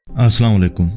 अस्सलाम वालेकुम।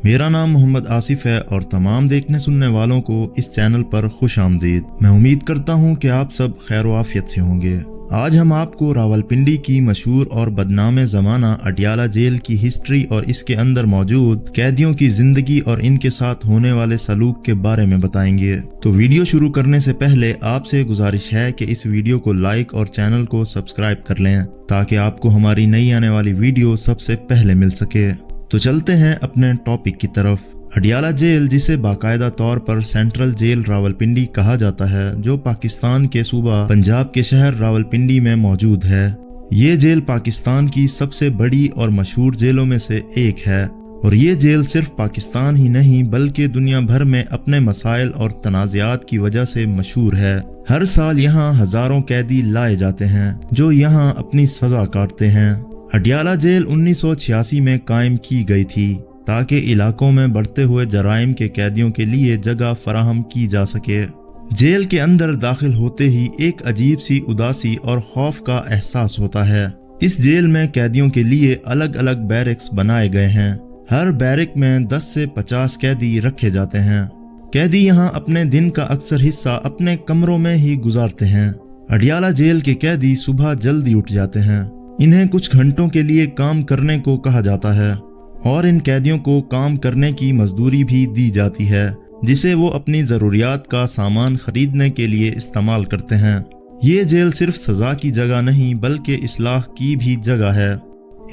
मेरा नाम मोहम्मद आसिफ है और तमाम देखने सुनने वालों को इस चैनल पर खुश आमदीद। मैं उम्मीद करता हूँ कि आप सब खैर आफियत से होंगे। आज हम आपको रावलपिंडी की मशहूर और बदनाम ज़माना अडियाला जेल की हिस्ट्री और इसके अंदर मौजूद कैदियों की जिंदगी और इनके साथ होने वाले सलूक के बारे में बताएंगे। तो वीडियो शुरू करने से पहले आपसे गुजारिश है कि इस वीडियो को लाइक और चैनल को सब्सक्राइब कर लें ताकि आपको हमारी नई आने वाली वीडियो सबसे पहले मिल सके। तो चलते हैं अपने टॉपिक की तरफ। अडियाला जेल, जिसे बाकायदा तौर पर सेंट्रल जेल रावलपिंडी कहा जाता है, जो पाकिस्तान के सूबा पंजाब के शहर रावलपिंडी में मौजूद है। ये जेल पाकिस्तान की सबसे बड़ी और मशहूर जेलों में से एक है और ये जेल सिर्फ पाकिस्तान ही नहीं बल्कि दुनिया भर में अपने मसाइल और तनाज़ात की वजह से मशहूर है। हर साल यहाँ हजारों कैदी लाए जाते हैं जो यहाँ अपनी सजा काटते हैं। अडियाला जेल 1986 में कायम की गई थी ताकि इलाकों में बढ़ते हुए जराइम के कैदियों के लिए जगह फराहम की जा सके। जेल के अंदर दाखिल होते ही एक अजीब सी उदासी और खौफ का एहसास होता है। इस जेल में कैदियों के लिए अलग अलग बैरक्स बनाए गए हैं। हर बैरक में 10 से 50 कैदी रखे जाते हैं। कैदी यहाँ अपने दिन का अक्सर हिस्सा अपने कमरों में ही गुजारते हैं। अडियाला जेल के कैदी सुबह जल्दी उठ जाते हैं। इन्हें कुछ घंटों के लिए काम करने को कहा जाता है और इन कैदियों को काम करने की मजदूरी भी दी जाती है जिसे वो अपनी ज़रूरियात का सामान खरीदने के लिए इस्तेमाल करते हैं। ये जेल सिर्फ सज़ा की जगह नहीं बल्कि इस्लाह की भी जगह है।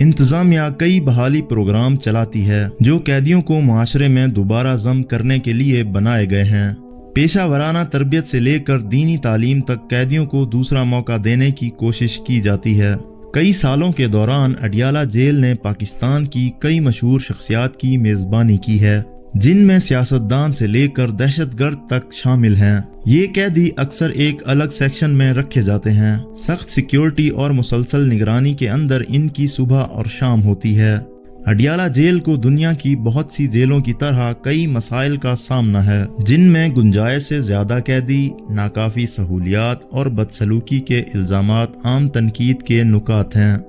इंतज़ामिया कई बहाली प्रोग्राम चलाती है जो कैदियों को मुआशरे में दोबारा जम करने के लिए बनाए गए हैं। पेशा वराना तरबियत से लेकर दीनी तालीम तक कैदियों को दूसरा मौका देने की कोशिश की जाती है। कई सालों के दौरान अडियाला जेल ने पाकिस्तान की कई मशहूर शख्सियात की मेज़बानी की है जिनमें सियासतदान से लेकर दहशतगर्द तक शामिल हैं। ये कैदी अक्सर एक अलग सेक्शन में रखे जाते हैं। सख्त सिक्योरिटी और मुसलसल निगरानी के अंदर इनकी सुबह और शाम होती है। अडियाला जेल को दुनिया की बहुत सी जेलों की तरह कई मसाइल का सामना है जिनमें गुंजाइश से ज्यादा कैदी, नाकाफी सहूलियात और बदसलूकी के इल्जामात आम तनकीद के नुकात हैं।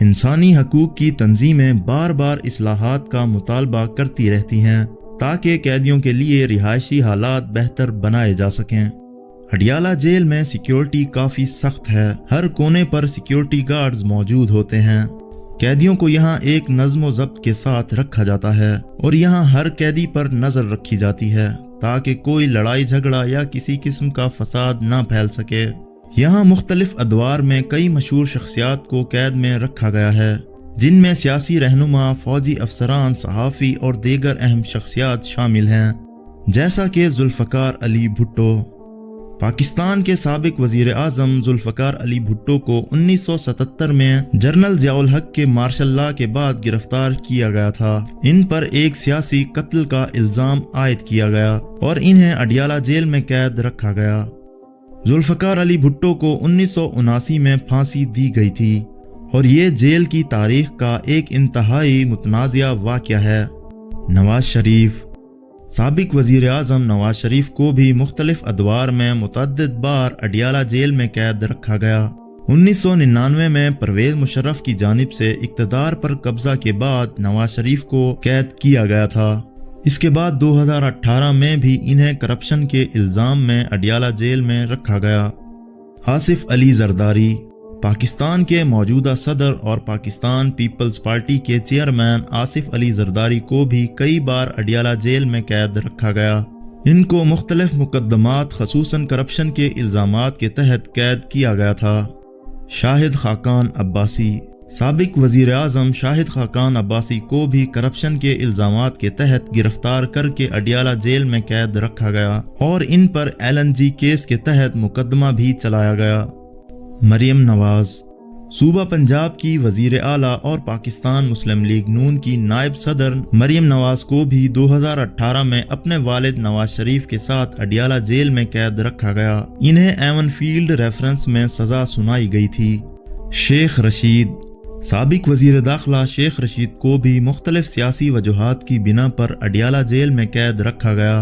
इंसानी हकूक की तंजीमें बार बार इस्लाहात का मुतालबा करती रहती हैं ताकि कैदियों के लिए रिहायशी हालात बेहतर बनाए जा सकें। अडियाला जेल में सिक्योरिटी काफी सख्त है। हर कोने पर सिक्योरिटी गार्ड्स मौजूद होते हैं। कैदियों को यहाँ एक नज़्म ज़ब्त के साथ रखा जाता है और यहाँ हर कैदी पर नज़र रखी जाती है ताकि कोई लड़ाई झगड़ा या किसी किस्म का फसाद ना फैल सके। यहाँ मुख्तलिफ अदवार में कई मशहूर शख्सियात को कैद में रखा गया है जिनमें सियासी रहनुमा, फौजी अफसरान, सहाफ़ी और दीगर अहम शख्सियात शामिल हैं, जैसा कि जुल्फ़कार अली भुट्टो। पाकिस्तान के साबिक वजीर आज़म जुल्फ़कार अली भुट्टो को 1977 में जनरल ज़ियाउल हक के मार्शल लॉ के बाद गिरफ्तार किया गया था। इन पर एक सियासी कत्ल का इल्ज़ाम आयद किया गया और इन्हें अडियाला जेल में कैद रखा गया। जुल्फ़कार अली भुट्टो को 1979 में फांसी दी गई थी और ये जेल की तारीख का एक इंतहाई मुतनाज़िया वाक़या है। नवाज शरीफ। साबिक वजीर आज़म नवाज शरीफ को भी मुख्तलिफ अदवार में मुतअद्दिद बार अडियाला जेल में कैद रखा गया। 1999 में परवेज़ मुशर्रफ की जानिब से इक़्तिदार पर कब्जा के बाद नवाज शरीफ को कैद किया गया था। इसके बाद 2018 में भी इन्हें करप्शन के इल्ज़ाम में अडियाला जेल में रखा गया। आसिफ अली जरदारी। पाकिस्तान के मौजूदा सदर और पाकिस्तान पीपल्स पार्टी के चेयरमैन आसिफ अली जरदारी को भी कई बार अडियाला जेल में कैद रखा गया। इनको मुख्तलिफ मुकदमात खसूसन करप्शन के इल्ज़ामात के तहत कैद किया गया था। शाहिद खाकान अब्बासी। साबिक वजीर आज़म शाहिद खाकान अब्बासी को भी करप्शन के इल्ज़ामात के तहत गिरफ्तार करके अडियाला जेल में कैद रखा गया और इन पर LNG केस के तहत मुकदमा भी चलाया गया। मरियम नवाज। सूबा पंजाब की वजीर आला और पाकिस्तान मुस्लिम लीग नून की नायब सदर मरियम नवाज को भी 2018 में अपने वालिद नवाज शरीफ के साथ अडियाला जेल में कैद रखा गया। इन्हें एवन फील्ड रेफरेंस में सजा सुनाई गई थी। शेख रशीद। साबिक वजीर दाखिला शेख रशीद को भी मुख्तलिफ सियासी वजूहात की बिना पर अडियाला जेल में कैद रखा गया।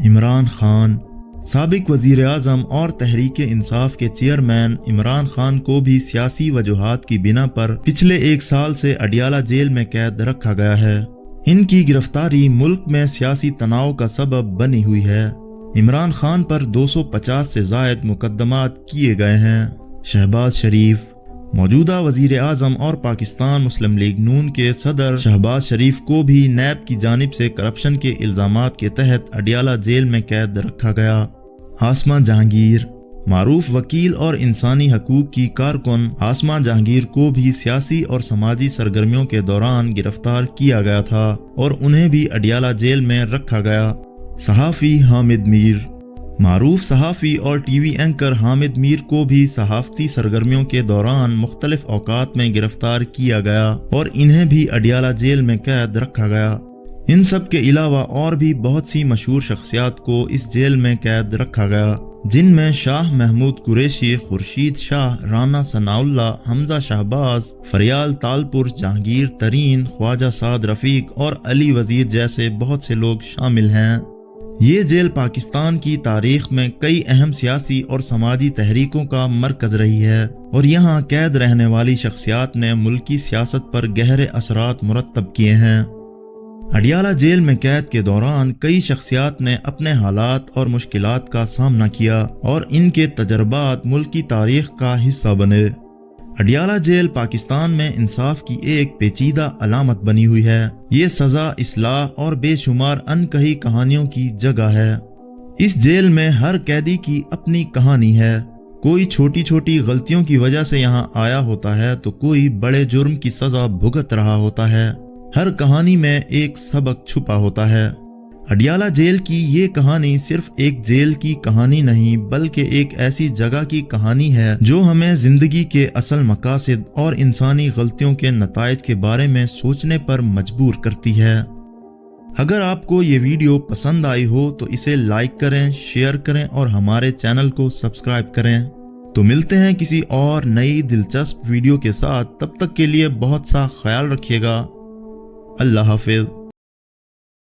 इमरान खान। سابق وزیر اعظم اور تحریک انصاف کے چیئرمین عمران خان کو بھی سیاسی وجوہات کی بنا پر پچھلے 1 سال سے اڈیالہ جیل میں قید رکھا گیا ہے۔ ان کی گرفتاری ملک میں سیاسی تناؤ کا سبب بنی ہوئی ہے۔ عمران خان پر 250 سے زائد مقدمات کیے گئے ہیں۔ شہباز شریف موجودہ وزیر اعظم اور پاکستان مسلم لیگ نون کے صدر شہباز شریف کو بھی نیب کی جانب سے کرپشن کے الزامات کے تحت اڈیالہ جیل میں قید رکھا گیا۔ آسما جہانگیر معروف وکیل اور انسانی حقوق کی کارکن آسما جہانگیر کو بھی سیاسی اور سماجی سرگرمیوں کے دوران گرفتار کیا گیا تھا اور انہیں بھی اڈیالہ جیل میں رکھا گیا۔ صحافی حامد میر معروف صحافی اور ٹی وی اینکر حامد میر کو بھی صحافتی سرگرمیوں کے دوران مختلف اوقات میں گرفتار کیا گیا اور انہیں بھی اڈیالہ جیل میں قید رکھا گیا۔ ان سب کے علاوہ اور بھی بہت سی مشہور شخصیات کو اس جیل میں قید رکھا گیا، جن میں شاہ محمود قریشی، خورشید شاہ، رانا ثناء اللہ، حمزہ شہباز، فریال تالپور، جہانگیر ترین، خواجہ سعد رفیق اور علی وزیر جیسے بہت سے لوگ شامل ہیں۔ یہ جیل پاکستان کی تاریخ میں کئی اہم سیاسی اور سماجی تحریکوں کا مرکز رہی ہے اور یہاں قید رہنے والی شخصیات نے ملکی سیاست پر گہرے اثرات مرتب کیے ہیں۔ اڈیالہ جیل میں قید کے دوران کئی شخصیات نے اپنے حالات اور مشکلات کا سامنا کیا اور ان کے تجربات ملکی تاریخ کا حصہ بنے۔ اڈیالہ جیل پاکستان میں انصاف کی ایک پیچیدہ علامت بنی ہوئی ہے۔ یہ سزا، اصلاح اور بے شمار انکہی کہانیوں کی جگہ ہے۔ اس جیل میں ہر قیدی کی اپنی کہانی ہے۔ کوئی چھوٹی چھوٹی غلطیوں کی وجہ سے یہاں آیا ہوتا ہے تو کوئی بڑے جرم کی سزا بھگت رہا ہوتا ہے۔ ہر کہانی میں ایک سبق چھپا ہوتا ہے۔ اڈیالہ جیل کی یہ کہانی صرف ایک جیل کی کہانی نہیں بلکہ ایک ایسی جگہ کی کہانی ہے جو ہمیں زندگی کے اصل مقاصد اور انسانی غلطیوں کے نتائج کے بارے میں سوچنے پر مجبور کرتی ہے۔ اگر آپ کو یہ ویڈیو پسند آئی ہو تو اسے لائک کریں، شیئر کریں اور ہمارے چینل کو سبسکرائب کریں۔ تو ملتے ہیں کسی اور نئی دلچسپ ویڈیو کے ساتھ، تب تک کے لیے بہت سا خیال رکھیے گا۔ اللہ حافظ۔